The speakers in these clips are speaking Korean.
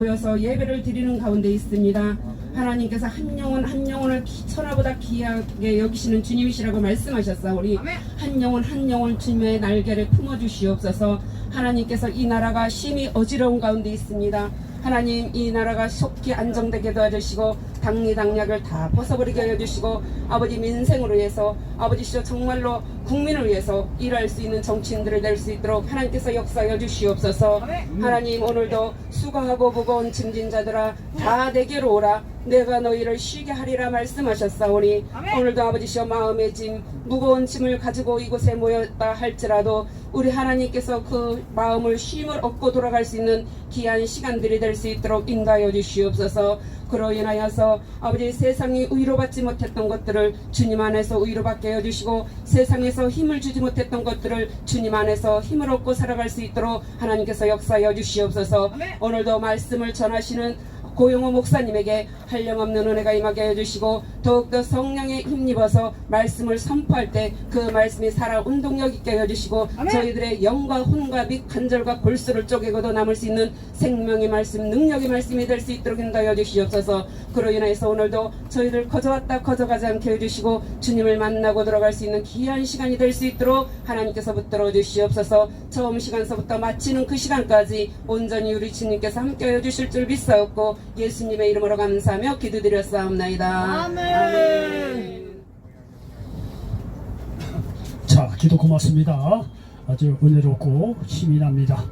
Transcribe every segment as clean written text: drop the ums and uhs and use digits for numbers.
모여서 예배를 드리는 가운데 있습니다. 하나님께서 한 영혼 한 영혼을 천하보다 귀하게 여기시는 주님이시라고 말씀하셨사오니 한 영혼 주님의 날개를 품어주시옵소서. 하나님께서 이 나라가 심히 어지러운 가운데 있습니다. 하나님, 이 나라가 속히 안정되게 도와주시고 당리당략을 다 벗어버리게 해주시고 아버지 민생으로 위해서 아버지시여 정말로 국민을 위해서 일할 수 있는 정치인들을 낼 수 있도록 하나님께서 역사해 주시옵소서. 하나님, 오늘도 수고하고 무거운 짐진 자들아 다 내게로 오라. 내가 너희를 쉬게 하리라 말씀하셨사오니 오늘도 아버지시여 마음의 짐 무거운 짐을 가지고 이곳에 모였다 할지라도 우리 하나님께서 그 마음을 쉼을 얻고 돌아갈 수 있는 귀한 시간들이 될 수 있도록 인도하여 주시옵소서. 그로 인하여서 아버지 세상이 의로받지 못했던 것들을 주님 안에서 의로받게 해주시고 세상에서 힘을 주지 못했던 것들을 주님 안에서 힘을 얻고 살아갈 수 있도록 하나님께서 역사하여 주시옵소서. 오늘도 말씀을 전하시는 고용호 목사님에게 한량없는 은혜가 임하게 해주시고 더욱더 성령에 힘입어서 말씀을 선포할 때 그 말씀이 살아 운동력 있게 해주시고 저희들의 영과 혼과 및 관절과 골수를 쪼개고도 남을 수 있는 생명의 말씀 능력의 말씀이 될 수 있도록 인도하여 주시옵소서. 그로 인해서 오늘도 저희들 거저왔다 거저가지 않게 해주시고 주님을 만나고 들어갈 수 있는 귀한 시간이 될 수 있도록 하나님께서 붙들어 주시옵소서. 처음 시간서부터 마치는 그 시간까지 온전히 우리 주님께서 함께 해주실 줄 믿사옵고 예수님의 이름으로 감사하며 기도드렸사옵나이다. 아멘. 자, 기도 고맙습니다. 아주 은혜롭고 힘이 납니다.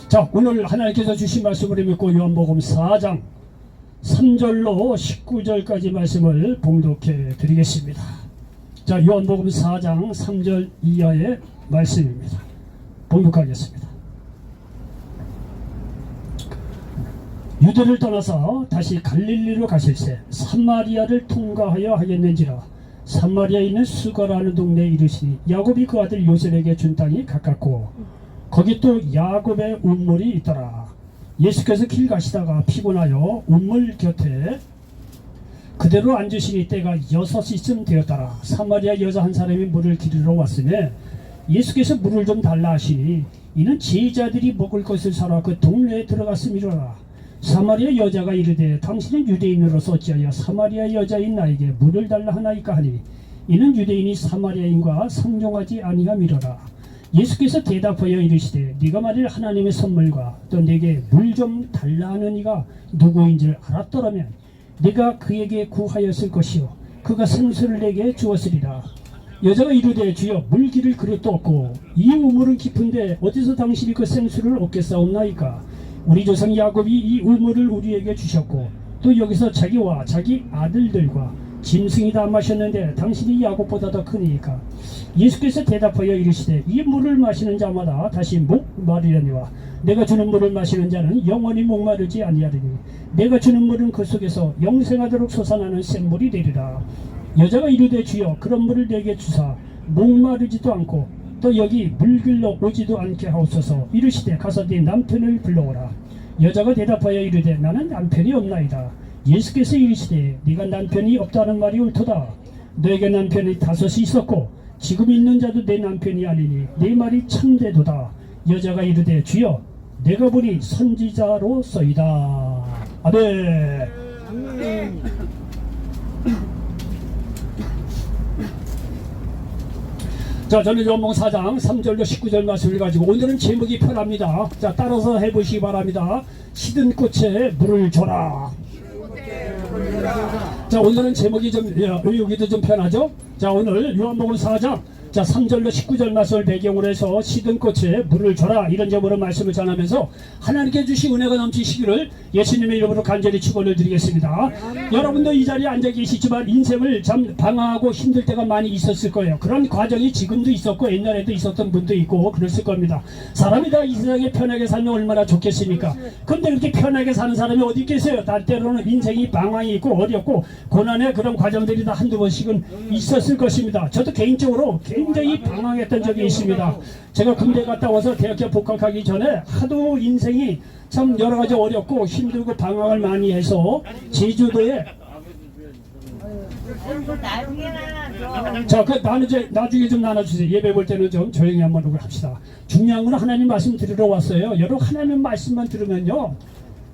자, 오늘 하나님께서 주신 말씀을 믿고 요한복음 4장 3절로 19절까지 말씀을 봉독해 드리겠습니다. 자, 요한복음 4장 3절 이하의 말씀입니다. 봉독하겠습니다. 유대를 떠나서 다시 갈릴리로 가실새 사마리아를 통과하여 하겠는지라. 사마리아에 있는 수가라는 동네에 이르시니 야곱이 그 아들 요셉에게 준 땅이 가깝고 거기 또 야곱의 운물이 있더라. 예수께서 길 가시다가 피곤하여 운물 곁에 그대로 앉으시니 때가 6시쯤 되었더라. 사마리아 여자 한 사람이 물을 기르러 왔으며 예수께서 물을 좀 달라 하시니 이는 제자들이 먹을 것을 사러 그 동네에 들어갔음이로라. 사마리아 여자가 이르되 당신은 유대인으로서 어찌하여 사마리아 여자인 나에게 물을 달라 하나이까 하니 이는 유대인이 사마리아인과 상종하지 아니함이로라. 예수께서 대답하여 이르시되 네가 말일 하나님의 선물과 또 내게 물 좀 달라 하는 이가 누구인 줄 알았더라면 네가 그에게 구하였을 것이요 그가 생수를 내게 주었으리라. 여자가 이르되 주여 물기를 그릇도 없고 이 우물은 깊은데 어디서 당신이 그 생수를 얻겠사옵나이까. 우리 조상 야곱이 이 우물을 우리에게 주셨고 또 여기서 자기와 자기 아들들과 짐승이 다 마셨는데 당신이 야곱보다 더 크니까. 예수께서 대답하여 이르시되 이 물을 마시는 자마다 다시 목마르려니와 내가 주는 물을 마시는 자는 영원히 목마르지 아니하리니 내가 주는 물은 그 속에서 영생하도록 솟아나는 샘물이 되리라. 여자가 이르되 주여 그런 물을 내게 주사 목마르지도 않고 또 여기 물길로 오지도 않게 하옵소서. 이르시되 가서 네 남편을 불러오라. 여자가 대답하여 이르되 나는 남편이 없나이다. 예수께서 이르시되 네가 남편이 없다는 말이 옳도다. 너에게 남편이 5이 있었고 지금 있는 자도 내 남편이 아니니 네 말이 참되도다. 여자가 이르되 주여 내가 보니 선지자로서이다. 아멘. 자, 저는 요한복음 4장 3절로 19절 말씀을 가지고 오늘은 제목이 편합니다. 자, 따라서 해보시기 바랍니다. 시든 꽃에 물을 줘라. 자, 오늘은 제목이 좀 여기도 좀 편하죠. 자, 오늘 요한복음 4장 자 3절로 19절 말씀을 배경으로 해서 시든 꽃에 물을 줘라 이런 제목으로 말씀을 전하면서 하나님께 주신 은혜가 넘치시기를 예수님의 이름으로 간절히 축원을 드리겠습니다. 여러분도 이 자리에 앉아 계시지만 인생을 참 방황하고 힘들 때가 많이 있었을 거예요. 그런 과정이 지금도 있었고 옛날에도 있었던 분도 있고 그랬을 겁니다. 사람이 다 이 세상에 편하게 살면 얼마나 좋겠습니까? 그런데 그렇게 편하게 사는 사람이 어디 계세요? 때로는 인생이 방황이 있고 어렵고 고난의 그런 과정들이 다 한두 번씩은 있었을 것입니다. 저도 개인적으로 굉장히 방황했던 적이 있습니다. 제가 군대 갔다 와서 대학교 복학하기 전에 하도 인생이 참 여러가지 어렵고 힘들고 방황을 많이 해서 제주도에 자, 나중에 좀 나눠주세요. 예배 볼 때는 좀 조용히 한번 합시다. 중요한 건 하나님 말씀 들으러 왔어요. 여러분 하나님 말씀만 들으면요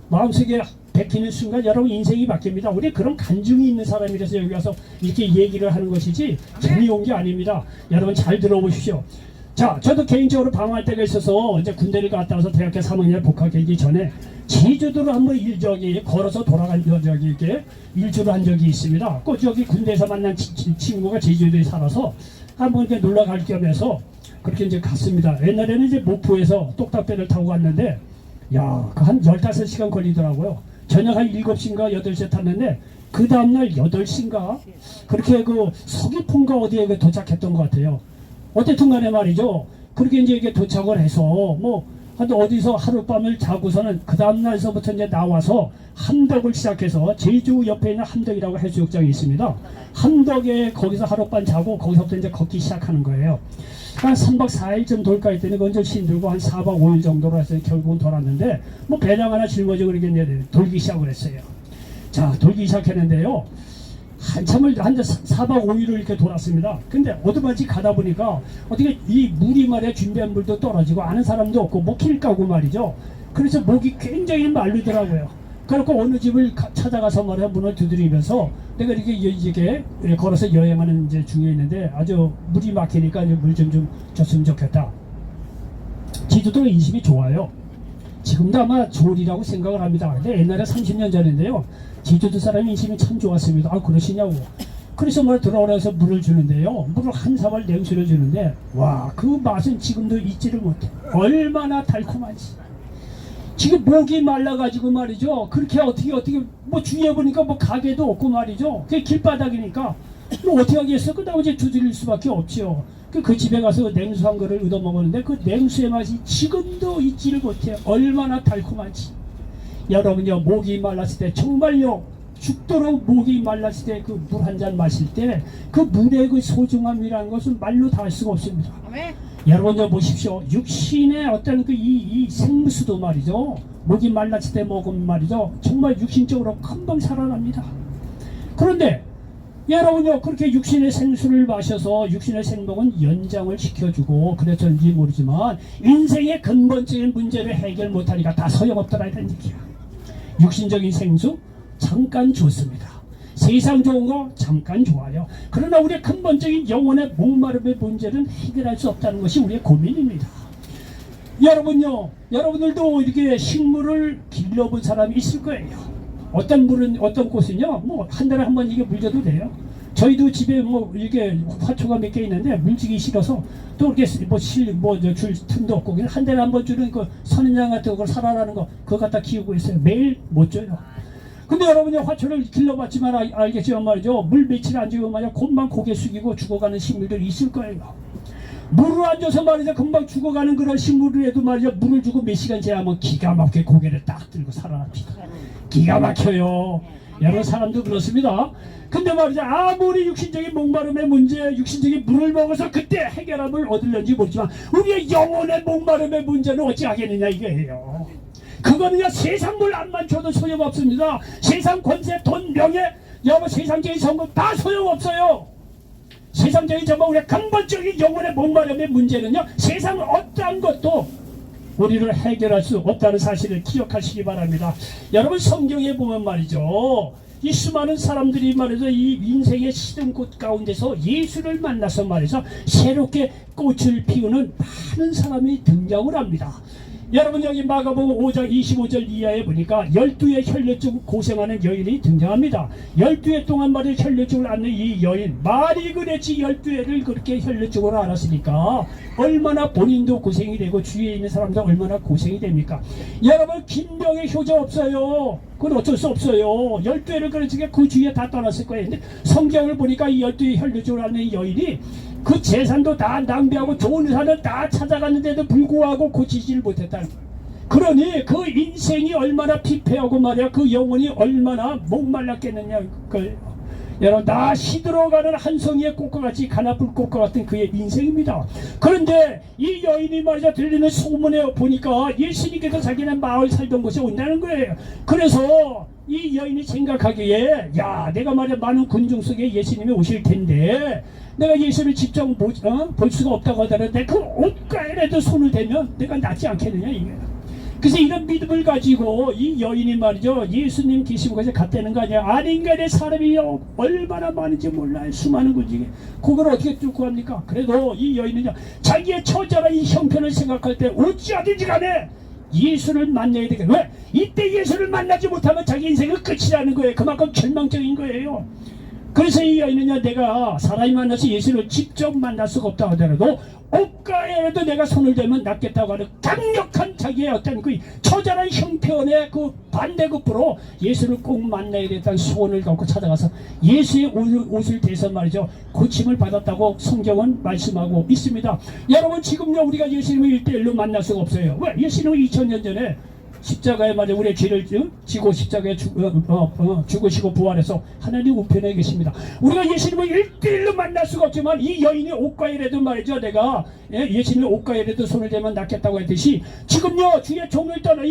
마음속에 베끼는 순간 여러분 인생이 바뀝니다. 우리 그런 간증이 있는 사람이라서 여기 와서 이렇게 얘기를 하는 것이지 괜히 온 게 아닙니다. 여러분 잘 들어보십시오. 자, 저도 개인적으로 방황할 때가 있어서 이제 군대를 갔다 와서 대학교 3학년에 복학하기 전에 제주도로 한번 걸어서 돌아간 적이 이렇게 일주를 한 적이 있습니다. 꼭 저기 군대에서 만난 친구가 제주도에 살아서 한번 이제 놀러 갈 겸해서 그렇게 이제 갔습니다. 옛날에는 이제 목포에서 똑딱배를 타고 갔는데 야, 그 한 15시간 걸리더라고요. 저녁 한 7시인가 8시에 탔는데 그 다음날 8시인가 그렇게 그 서귀포인가 어디에 도착했던 것 같아요. 어쨌든 간에 말이죠. 그렇게 이제 이게 도착을 해서 뭐 어디서 하룻밤을 자고서는 그 다음날서부터 이제 나와서 함덕을 시작해서 제주 옆에 있는 함덕이라고 해수욕장이 있습니다. 함덕에 거기서 하룻밤 자고 거기서부터 이제 걷기 시작하는 거예요. 한 3박 4일쯤 돌까 했더니 그건 좀 힘들고 한 4박 5일 정도로 해서 결국은 돌았는데 뭐 배낭 하나 짊어지고 이렇게 돌기 시작을 했어요. 자, 돌기 시작했는데요. 한참을 한 4박 5일을 이렇게 돌았습니다. 근데 어디까지 가다 보니까 어떻게 이 물이 말이야 준비한 물도 떨어지고 아는 사람도 없고 목힐 까고 말이죠. 그래서 목이 굉장히 마르더라고요. 그래서 어느 집을 찾아가서 말이야 문을 두드리면서 내가 이렇게 걸어서 여행하는 이제 중에 있는데 아주 물이 막히니까 물 좀 줬으면 좋겠다. 제주도 인심이 좋아요. 지금도 아마 좋으리라고 생각을 합니다. 근데 옛날에 30년 전인데요. 제주도 사람이 인심이 참 좋았습니다. 아, 그러시냐고. 그래서 뭐 들어오라서 물을 주는데요. 물을 한 사발 냉수를 주는데 와, 그 맛은 지금도 잊지를 못해. 얼마나 달콤한지. 지금 목이 말라가지고 말이죠. 그렇게 어떻게 뭐 주위에 보니까 뭐 가게도 없고 말이죠. 그게 길바닥이니까 뭐 어떻게 하겠어? 그 다음에 이제 두드릴 수밖에 없죠. 그 집에 가서 냉수 한 그릇을 얻어 먹었는데 그 냉수의 맛이 지금도 잊지를 못해. 얼마나 달콤한지. 여러분요, 목이 말랐을 때 정말요 죽도록 목이 말랐을 때 그 물 한 잔 마실 때 그 물의 그 소중함이라는 것은 말로 다 할 수가 없습니다. 여러분요 보십시오. 육신의 어떤 그 이 생수도 말이죠. 목이 말랐을 때 먹으면 말이죠. 정말 육신적으로 금방 살아납니다. 그런데 여러분요 그렇게 육신의 생수를 마셔서 육신의 생명은 연장을 시켜주고 그래서인지 모르지만 인생의 근본적인 문제를 해결 못하니까 다 소용없더라 이런 얘기야. 육신적인 생수 잠깐 좋습니다. 세상 좋은 거 잠깐 좋아요. 그러나 우리의 근본적인 영혼의 목마름의 문제는 해결할 수 없다는 것이 우리의 고민입니다. 여러분요, 여러분들도 이렇게 식물을 길러본 사람이 있을 거예요. 어떤 물은 어떤 꽃은요, 뭐 한 달에 한 번 이게 물 줘도 돼요. 저희도 집에 뭐 이게 화초가 몇 개 있는데 물지기 싫어서 또 이렇게 줄 틈도 없고 그냥 한 달에 한 번 주는 그 선인장 같은 걸 사라라는 거 그거 갖다 키우고 있어요. 매일 못 줘요. 근데 여러분이 화초를 길러봤지만 알겠지만 말이죠. 물 며칠 안 주면 말이야 곧만 고개 숙이고 죽어가는 식물들이 있을 거예요. 물을 안 줘서 말이죠. 금방 죽어가는 그런 식물을 해도 말이죠. 물을 주고 몇 시간 지나면 기가 막히게 고개를 딱 들고 살아납니다. 기가 막혀요. 여러 사람도 그렇습니다. 근데 말이죠. 아무리 육신적인 목마름의 문제, 육신적인 물을 먹어서 그때 해결함을 얻을는지 모르지만 우리의 영혼의 목마름의 문제는 어찌 하겠느냐 이게예요. 그거는요 세상 물 안만 줘도 소용없습니다. 세상 권세, 돈, 명예, 여러 세상적인 성공 다 소용없어요. 세상적인 정말 우리의 근본적인 영혼의 목마름의 문제는요 세상 어떠한 것도 우리를 해결할 수 없다는 사실을 기억하시기 바랍니다. 여러분 성경에 보면 말이죠. 이 수많은 사람들이 말이죠. 이 인생의 시든꽃 가운데서 예수를 만나서 말이죠. 새롭게 꽃을 피우는 많은 사람이 등장을 합니다. 여러분 여기 마가복음 5장 25절 이하에 보니까 12의 혈뇨증 고생하는 여인이 등장합니다. 12회 동안 말이야 혈뇨증을 앓는 이 여인 말이 그랬지 12회를 그렇게 혈뇨증으로 앓았으니까 얼마나 본인도 고생이 되고 주위에 있는 사람도 얼마나 고생이 됩니까? 여러분 긴병의 효자 없어요. 그건 어쩔 수 없어요. 12회를 그랬으니까 그 주위에 다 떠났을 거예요. 근데 성경을 보니까 이 12의 혈뇨증을 앓는 이 여인이 그 재산도 다 낭비하고 좋은 의사를 다 찾아갔는데도 불구하고 고치지를 못했다. 그러니 그 인생이 얼마나 피폐하고 말이야 그 영혼이 얼마나 목말랐겠느냐. 여러분 다 시들어가는 한 송이의 꽃과 같이 가나풀 꽃과 같은 그의 인생입니다. 그런데 이 여인이 말이야 들리는 소문에 보니까 예수님께서 자기네 마을 살던 곳에 온다는 거예요. 그래서 이 여인이 생각하기에 야 내가 말이야 많은 군중 속에 예수님이 오실 텐데 내가 예수를 직접 볼 수가 없다고 하더라도 그 옷가에라도 손을 대면 내가 낫지 않겠느냐 이거야. 그래서 이런 믿음을 가지고 이 여인이 말이죠, 예수님 계신 곳에 갔다는 거 아니야. 아닌가에 사람이 얼마나 많은지 몰라요. 수많은 군 중에 그걸 어떻게 뚫고 합니까? 그래도 이 여인은요, 자기의 처자나 이 형편을 생각할 때 어찌하든지 간에 예수를 만나야 되겠다. 왜? 이때 예수를 만나지 못하면 자기 인생은 끝이라는 거예요. 그만큼 절망적인 거예요. 그래서 이 여인은요, 내가 사람이 만나서 예수를 직접 만날 수가 없다고 하더라도 옷가에라도 내가 손을 대면 낫겠다고 하는 강력한 자기의 어떤 그 처절한 형편의 그 반대급부로 예수를 꼭 만나야 되겠다는 소원을 갖고 찾아가서 예수의 옷을 대서 말이죠, 고침을 받았다고 성경은 말씀하고 있습니다. 여러분, 지금요 우리가 예수님을 1대1로 만날 수가 없어요. 왜? 예수님은 2000년 전에 십자가에 맞아 우리의 죄를 지고 십자가에 죽으시고 부활해서 하나님 우편에 계십니다. 우리가 예수님을 1대1로 만날 수가 없지만 이 여인이 옷가에라도 말이죠, 내가 예수님의 옷가에라도 손을 대면 낫겠다고 했듯이 지금요 주의 종을 떠나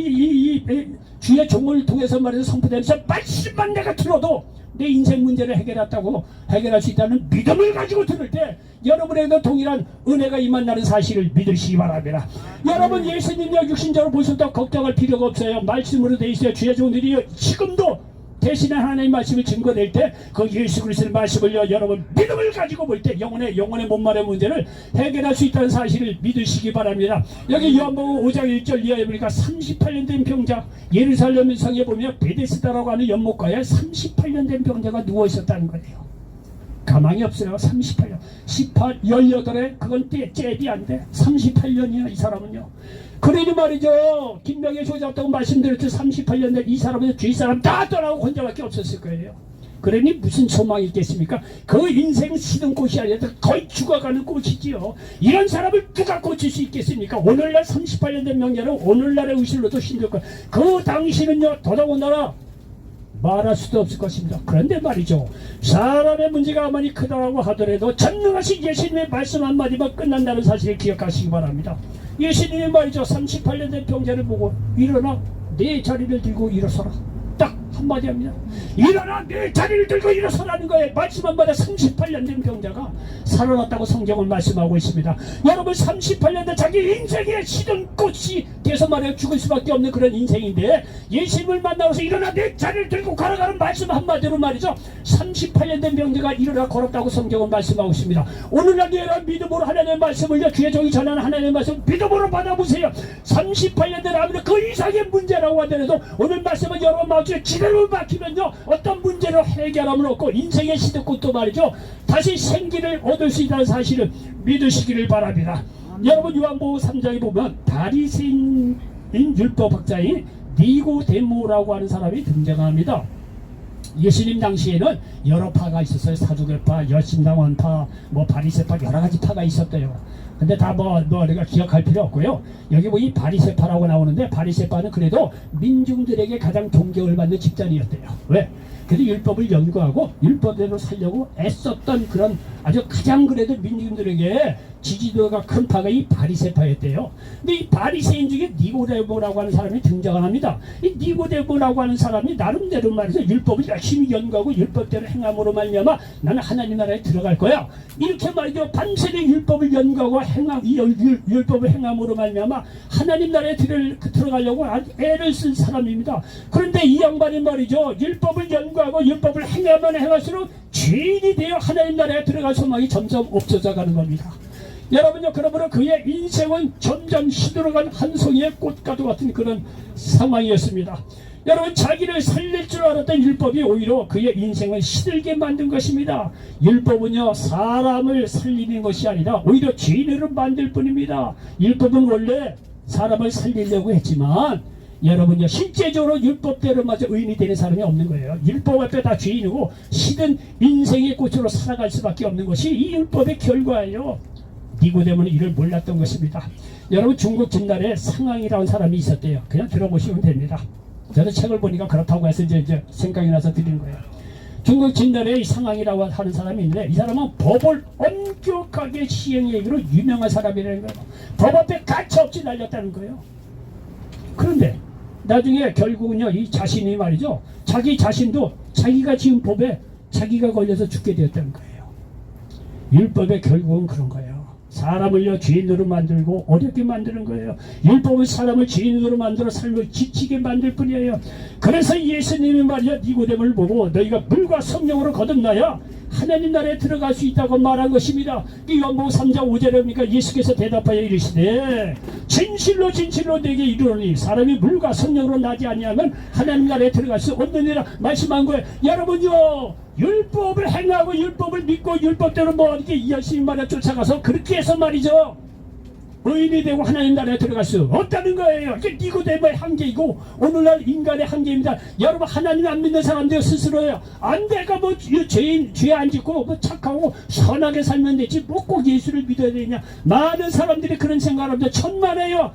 주의 종을 통해서 말해서 선포되면서 말씀만 내가 들어도 내 인생 문제를 해결할 수 있다는 믿음을 가지고 들을 때 여러분에게도 동일한 은혜가 임한다는 사실을 믿으시기 바랍니다. 여러분, 예수님요 육신적으로 보셔도 걱정할 필요가 없어요. 말씀으로 돼 있어요. 주의 종들이 지금도 대신에 하나님의 말씀을 증거될 때 그 예수 그리스도의 말씀을요 여러분 믿음을 가지고 볼 때 영혼의 몸말의 문제를 해결할 수 있다는 사실을 믿으시기 바랍니다. 여기 요한복음 5장 1절 이하에 보니까 38년 된 병자, 예루살렘 성에 보면 베데스다라고 하는 연못가에 38년 된 병자가 누워 있었다는 거예요. 가망이 없어요. 38년 18에 그건 잽이 안 돼. 38년이야 이 사람은요. 그러니 말이죠, 김명애 소장도 말씀드렸죠. 38년 된 이 사람은 주위 사람 다 떠나고 혼자밖에 없었을 거예요. 그러니 무슨 소망이 있겠습니까? 그 인생 시든 꽃이 아니라 거의 죽어가는 꽃이지요. 이런 사람을 누가 고칠 수 있겠습니까? 오늘날 38년 된 명예는 오늘날의 의실로도 힘들 거예요. 그 당시는요 더더군다나 말할 수도 없을 것입니다. 그런데 말이죠, 사람의 문제가 아무리 크다고 하더라도 전능하신 예수님의 말씀 한마디만 끝난다는 사실을 기억하시기 바랍니다. 예수님이 말이죠, 38년 된 병자를 보고 일어나 내 자리를 들고 일어서라, 딱 한마디 합니다. 일어나 내 자리를 들고 일어서라는 거예요. 말씀 한마디 38년 된 병자가 살아났다고 성경은 말씀하고 있습니다. 여러분, 38년 된 자기 인생의 시든 꽃이 돼서 말이야 죽을 수밖에 없는 그런 인생인데 예수님을 만나서 일어나 내 자리를 들고 걸어가는 말씀 한마디로 말이죠, 38년 된 병자가 일어나 걸었다고 성경은 말씀하고 있습니다. 오늘날 여러분 믿음으로 하나님의 말씀을요, 주의 종이 전하는 하나님의 말씀 믿음으로 받아보세요. 38년 된 아무리 그 이상의 문제라고 하더라도 오늘 말씀은 여러분 마음속에 지대로 막히면요 어떤 문제를 해결하면 없고 인생의 시드꽃도 말이죠 다시 생기를 얻을 수 있다는 사실을 믿으시기를 바랍니다. 여러분, 요한복음 3장에 보면 바리새인 율법학자인 니고데모라고 하는 사람이 등장합니다. 예수님 당시에는 여러 파가 있었어요. 사두개파, 열심당원파, 바리새파, 여러 가지 파가 있었대요. 근데 다 우리가 기억할 필요 없고요. 여기 이 바리새파라고 나오는데 바리새파는 그래도 민중들에게 가장 존경을 받는 집단이었대요. 왜? 그래도 율법을 연구하고 율법대로 살려고 애썼던 그런 아주 가장 그래도 민중들에게 지지도가 큰 파가 이 바리새파였대요. 근데 이 바리새인 중에 니고데모라고 하는 사람이 등장합니다. 이 니고데모라고 하는 사람이 나름대로 말해서 율법을 열심히 연구하고 율법대로 행함으로 말미암아 나는 하나님 나라에 들어갈 거야, 이렇게 말이죠. 밤새도 율법을 연구하고 율법을 행함으로 말미암아 하나님 나라에 들어가려고 애를 쓴 사람입니다. 그런데 이 양반이 말이죠, 율법을 연구하고 율법을 행하면 행할수록 죄인이 되어 하나님 나라에 들어갈 소망이 점점 없어져 가는 겁니다. 여러분요, 그러므로 그의 인생은 점점 시들어간 한 송이의 꽃과도 같은 그런 상황이었습니다. 여러분, 자기를 살릴 줄 알았던 율법이 오히려 그의 인생을 시들게 만든 것입니다. 율법은요 사람을 살리는 것이 아니라 오히려 죄인으로 만들 뿐입니다. 율법은 원래 사람을 살리려고 했지만 여러분요 실제적으로 율법대로 마저 의인이 되는 사람이 없는 거예요. 율법 앞에 다 죄인이고 시든 인생의 꽃으로 살아갈 수밖에 없는 것이 이 율법의 결과예요. 니고데모는 이를 몰랐던 것입니다. 여러분, 중국 진날에 상황이라는 사람이 있었대요. 그냥 들어보시면 됩니다. 저는 책을 보니까 그렇다고 해서 이제 생각이 나서 드리는 거예요. 중국 진날에 상황이라고 하는 사람이 있는데 이 사람은 법을 엄격하게 시행하기로 유명한 사람이라는 거예요. 법 앞에 가차없이 날렸다는 거예요. 그런데 나중에 결국은요 이 자신이 말이죠, 자기 자신도 자기가 지은 법에 자기가 걸려서 죽게 되었다는 거예요. 율법의 결국은 그런 거예요. 사람을요 죄인으로 만들고 어렵게 만드는 거예요. 율법은 사람을 죄인으로 만들어 삶을 지치게 만들 뿐이에요. 그래서 예수님이 말이야 니고데모를 보고 너희가 물과 성령으로 거듭나야 하나님 나라에 들어갈 수 있다고 말한 것입니다. 요한복음 3장 5절에 보니까 예수께서 대답하여 이르시되 진실로 진실로 내게 이르노니 사람이 물과 성령으로 나지 아니하면 하나님 나라에 들어갈 수 없느니라 말씀한 거예요. 여러분요 율법을 행하고 율법을 믿고 율법대로 뭐 이렇게 열심히 말해 쫓아가서 그렇게 해서 말이죠 의인이 되고 하나님 나라에 들어갈 수 없다는 거예요. 이게 니고데모의 한계이고 오늘날 인간의 한계입니다. 여러분 하나님 안 믿는 사람들 스스로요 안 내가 뭐 죄 안 짓고 뭐 착하고 선하게 살면 되지 뭐 꼭 예수를 믿어야 되냐. 많은 사람들이 그런 생각을 합니다. 천만에요.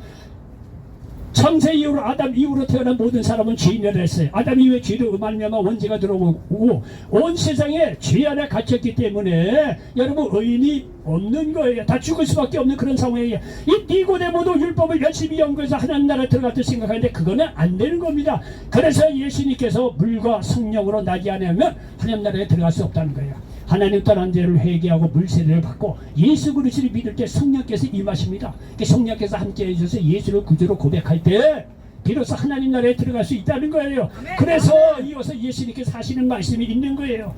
창세 이후로 아담 이후로 태어난 모든 사람은 죄인이라 했어요. 아담 이후에 죄로 말미암아 원죄가 들어오고 온 세상에 죄 안에 갇혔기 때문에 여러분 의인이 없는 거예요. 다 죽을 수밖에 없는 그런 상황이에요. 이 니고데모도 율법을 열심히 연구해서 하나님 나라에 들어갔다 생각하는데 그거는 안 되는 겁니다. 그래서 예수님께서 물과 성령으로 나지 않으면 하나님 나라에 들어갈 수 없다는 거예요. 하나님 떠난 죄를 회개하고 물세례를 받고 예수 그리스도를 믿을 때 성령께서 임하십니다. 성령께서 함께 해주셔서 예수를 구주로 고백할 때 비로소 하나님 나라에 들어갈 수 있다는 거예요. 그래서 이어서 예수님께서 하시는 말씀이 있는 거예요.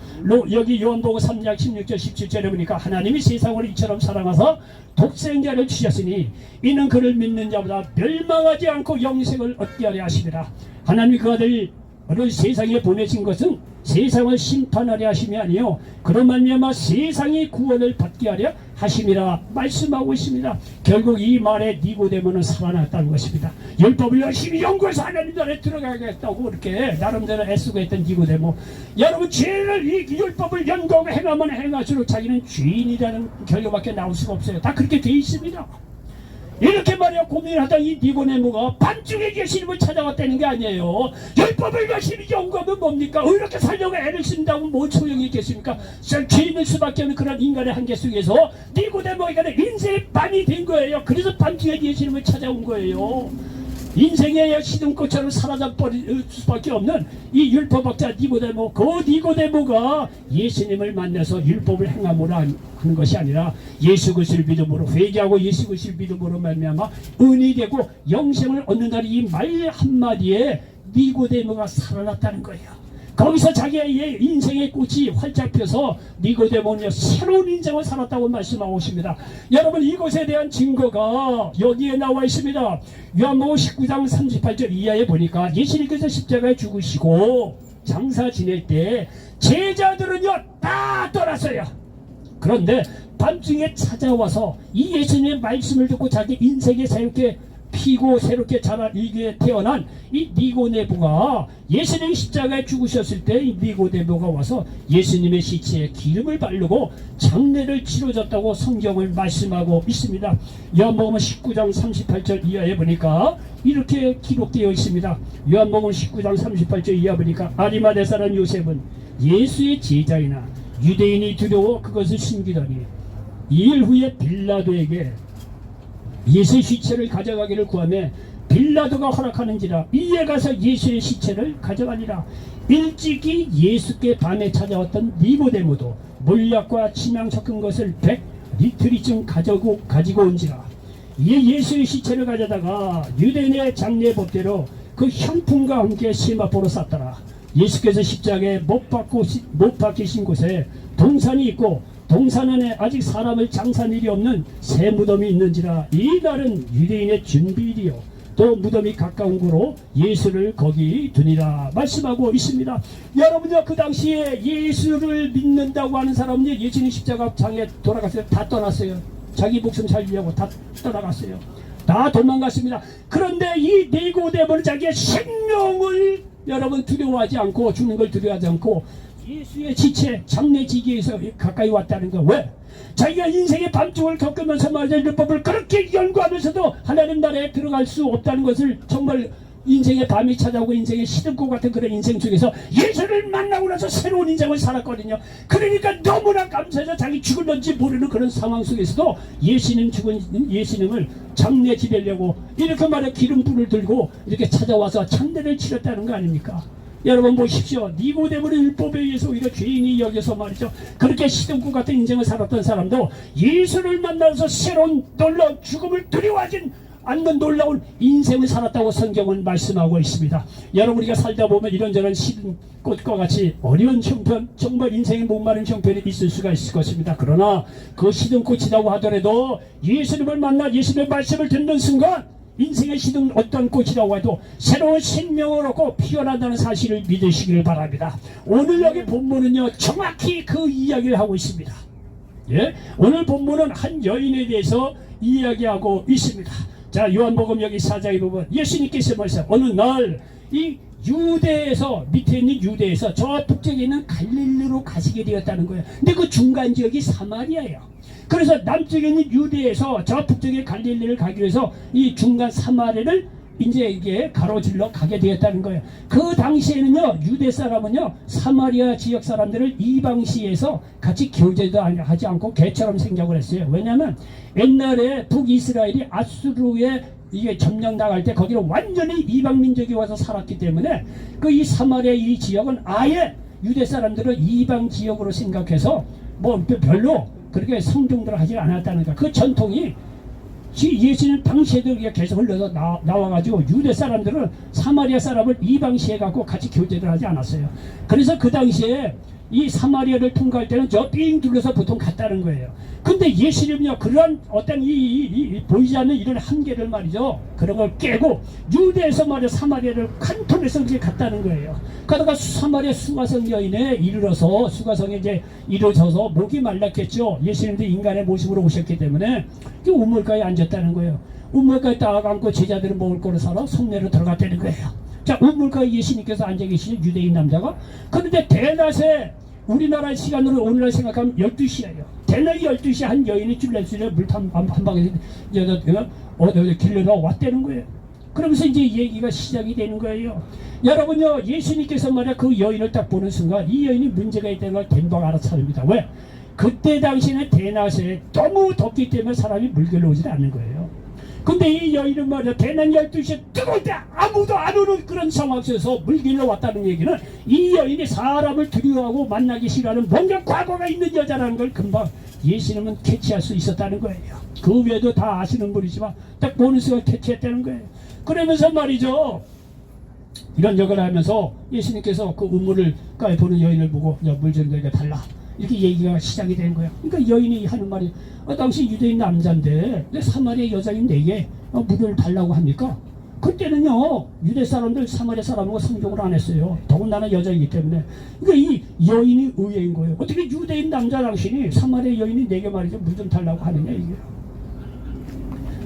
여기 요한복음 3장 16절 17절에 보니까 하나님이 세상을 이처럼 사랑하사 독생자를 주셨으니 이는 그를 믿는 자보다 멸망하지 않고 영생을 얻게 하려 하심이라. 하나님이 그 아들을 세상에 보내신 것은 세상을 심판하려 하심이 아니요 그런 말미암아 세상이 구원을 받게 하려 하심이라 말씀하고 있습니다. 결국 이 말에 니고데모는 살아났다는 것입니다. 율법을 열심히 연구해서 하나님 나라에 들어가겠다고 이렇게 나름대로 애쓰고 했던 니고데모. 여러분 죄를 이 율법을 연구하고 행하면 행할수록 자기는 죄인이라는 결과밖에 나올 수가 없어요. 다 그렇게 돼 있습니다. 이렇게 말이야 고민하다 이 니고데모가 밤중에 예수님을 찾아왔다는 게 아니에요. 율법을 열심히 연구하면 뭡니까? 이렇게 살려고 애를 쓴다고 뭐 소용이 있겠습니까? 죄인일 수밖에 없는 그런 인간의 한계 속에서 니고데모가 인생의 밤이 된 거예요. 그래서 밤중에 예수님을 찾아온 거예요. 인생의 시든꽃처럼 사라져버릴 수밖에 없는 이 율법학자 니고데모. 그 니고데모가 예수님을 만나서 율법을 행함으로 하는 것이 아니라 예수 그리스도를 믿음으로 회개하고 예수 그리스도를 믿음으로 말미암아 은이 되고 영생을 얻는다는 이 말 한마디에 니고데모가 살아났다는 거예요. 거기서 자기의 인생의 꽃이 활짝 펴서 니고데모는 새로운 인생을 살았다고 말씀하고 있습니다. 여러분 이것에 대한 증거가 여기에 나와 있습니다. 요한복음 19장 38절 이하에 보니까 예수님께서 십자가에 죽으시고 장사 지낼 때 제자들은요 다 떠났어요. 그런데 밤중에 찾아와서 이 예수님의 말씀을 듣고 자기 인생에 새롭게 피고 새롭게 이게 태어난 이 니고데모가 예수님이 십자가에 죽으셨을 때 이 니고데모가 와서 예수님의 시체에 기름을 바르고 장례를 치러졌다고 성경을 말씀하고 있습니다. 요한복음 19장 38절 이하에 보니까 이렇게 기록되어 있습니다. 요한복음 19장 38절 이하 보니까 아리마대 사람 요셉은 예수의 제자이나 유대인이 두려워 그것을 숨기더니 2일 후에 빌라도에게 예수의 시체를 가져가기를 구하며 빌라도가 허락하는지라 이에 가서 예수의 시체를 가져가니라. 일찍이 예수께 밤에 찾아왔던 니고데모도 몰약과 침향 섞은 것을 100리터리쯤 가지고 온지라. 이에 예수의 시체를 가져다가 유대인의 장례법대로 그 형품과 함께 시마포로 쌌더라. 예수께서 십자가에 못 박히신 곳에 동산이 있고 동산 안에 아직 사람을 장사한 일이 없는 새 무덤이 있는지라. 이 날은 유대인의 준비일이요 또 무덤이 가까운 곳으로 예수를 거기 두니라 말씀하고 있습니다. 여러분요 그 당시에 예수를 믿는다고 하는 사람은 예수님 십자가 장에 돌아갔어요. 다 떠났어요. 자기 목숨 살리려고 다 떠나갔어요. 다 도망갔습니다. 그런데 이 니고데모는 자기의 생명을 여러분 두려워하지 않고 죽는 걸 두려워하지 않고 예수의 지체 장례지기에서 가까이 왔다는 거. 왜? 자기가 인생의 밤중을 겪으면서 말이야 율법을 그렇게 연구하면서도 하나님 나라에 들어갈 수 없다는 것을 정말 인생의 밤이 찾아오고 인생의 시든꽃 같은 그런 인생 중에서 예수를 만나고 나서 새로운 인생을 살았거든요. 그러니까 너무나 감사해서 자기 죽을런지 모르는 그런 상황 속에서도 죽은 예수님을 장례 지내려고 이렇게 말해 기름불을 들고 이렇게 찾아와서 장례를 치렀다는 거 아닙니까? 여러분 보십시오. 니고데모를 율법에 의해서 오히려 죄인이 여겨서 말이죠. 그렇게 시든구 같은 인생을 살았던 사람도 예수를 만나서 새로운 놀라운 죽음을 두려워하진 않는 놀라운 인생을 살았다고 성경은 말씀하고 있습니다. 여러분 우리가 살다 보면 이런저런 시든 꽃과 같이 어려운 형편, 정말 인생의 목마른 형편이 있을 수가 있을 것입니다. 그러나 그 시든 꽃이라고 하더라도 예수님을 만나 예수님의 말씀을 듣는 순간 인생의 시든 어떤 꽃이라고 해도 새로운 생명을 얻고 피어난다는 사실을 믿으시기를 바랍니다. 오늘 여기 본문은요 정확히 그 이야기를 하고 있습니다. 예? 오늘 본문은 한 여인에 대해서 이야기하고 있습니다. 자, 요한복음 여기 4장에 보면 예수님께서 말씀 어느 날 이 유대에서 밑에 있는 유대에서 저 북쪽에 있는 갈릴리로 가시게 되었다는 거예요. 근데 그 중간 지역이 사마리아예요. 그래서 남쪽에 있는 유대에서 저 북쪽의 갈릴리를 가기 위해서 이 중간 사마리아를 이제 이게 가로질러 가게 되었다는 거예요. 그 당시에는요 유대 사람은요 사마리아 지역 사람들을 이방시에서 같이 교제도 하지 않고 개처럼 생각을 했어요. 왜냐하면 옛날에 북이스라엘이 아수르에 이게 점령 나갈 때 거기는 완전히 이방 민족이 와서 살았기 때문에 그 이 사마리아 이 지역은 아예 유대 사람들을 이방 지역으로 생각해서 뭐 별로 그렇게 성종들을 하지 않았다는 거예요. 그 전통이 예수님 당시에도 계속 흘러서 나와가지고 유대 사람들은 사마리아 사람을 이방시에 갖고 같이 교제를 하지 않았어요. 그래서 그 당시에 이 사마리아를 통과할 때는 저 삥 둘러서 보통 갔다는 거예요. 근데 예수님은요 그러한 어떤 보이지 않는 이런 한계를 말이죠 그런 걸 깨고 유대에서 말이야 사마리아를 간통해서 이렇게 갔다는 거예요. 그러다가 사마리아 수가성 여인에 이르러서 수가성에 이제 이르러서 목이 말랐겠죠. 예수님도 인간의 모습으로 오셨기 때문에 우물가에 앉았다는 거예요. 우물가에 딱 앉고 제자들은 먹을 거를 사러 성내로 들어갔다는 거예요. 자, 우물가에 예수님께서 앉아 계시는 유대인 남자가 그런데 대낮에 우리나라 시간으로 오늘날 생각하면 12시예요. 대낮 12시에 한 여인이 줄레줄레 물 한 방에서 길러러 왔다는 거예요. 그러면서 이제 얘기가 시작이 되는 거예요. 여러분요 예수님께서 말이야 그 여인을 딱 보는 순간 이 여인이 문제가 있다는 걸 덴방 알아차립니다. 왜? 그때 당시에는 대낮에 너무 덥기 때문에 사람이 물 길러 오지 않는 거예요. 근데 이 여인은 말이야 대낮 12시에 뜨거울 때 아무도 안 오는 그런 상황 속에서 물 길러 왔다는 얘기는 이 여인이 사람을 두려워하고 만나기 싫어하는 뭔가 과거가 있는 여자라는 걸 금방 예수님은 캐치할 수 있었다는 거예요. 그 외에도 다 아시는 분이지만 딱 보는 순간 캐치했다는 거예요. 그러면서 말이죠 이런 역을 하면서 예수님께서 그 우물을 가에 보는 여인을 보고 물 좀 내게 달라 이렇게 얘기가 시작이 된 거야. 그러니까 여인이 하는 말이 당시 유대인 남자인데 왜 사마리아 여자인 내게 물을 달라고 합니까? 그때는요 유대 사람들 사마리아 사람하고 상종을 안 했어요. 더군다나 여자이기 때문에. 그러니까 이 여인이 의외인 거예요. 어떻게 유대인 남자 당신이 사마리아 여인이 내게 말이죠 물 좀 달라고 하느냐 이게.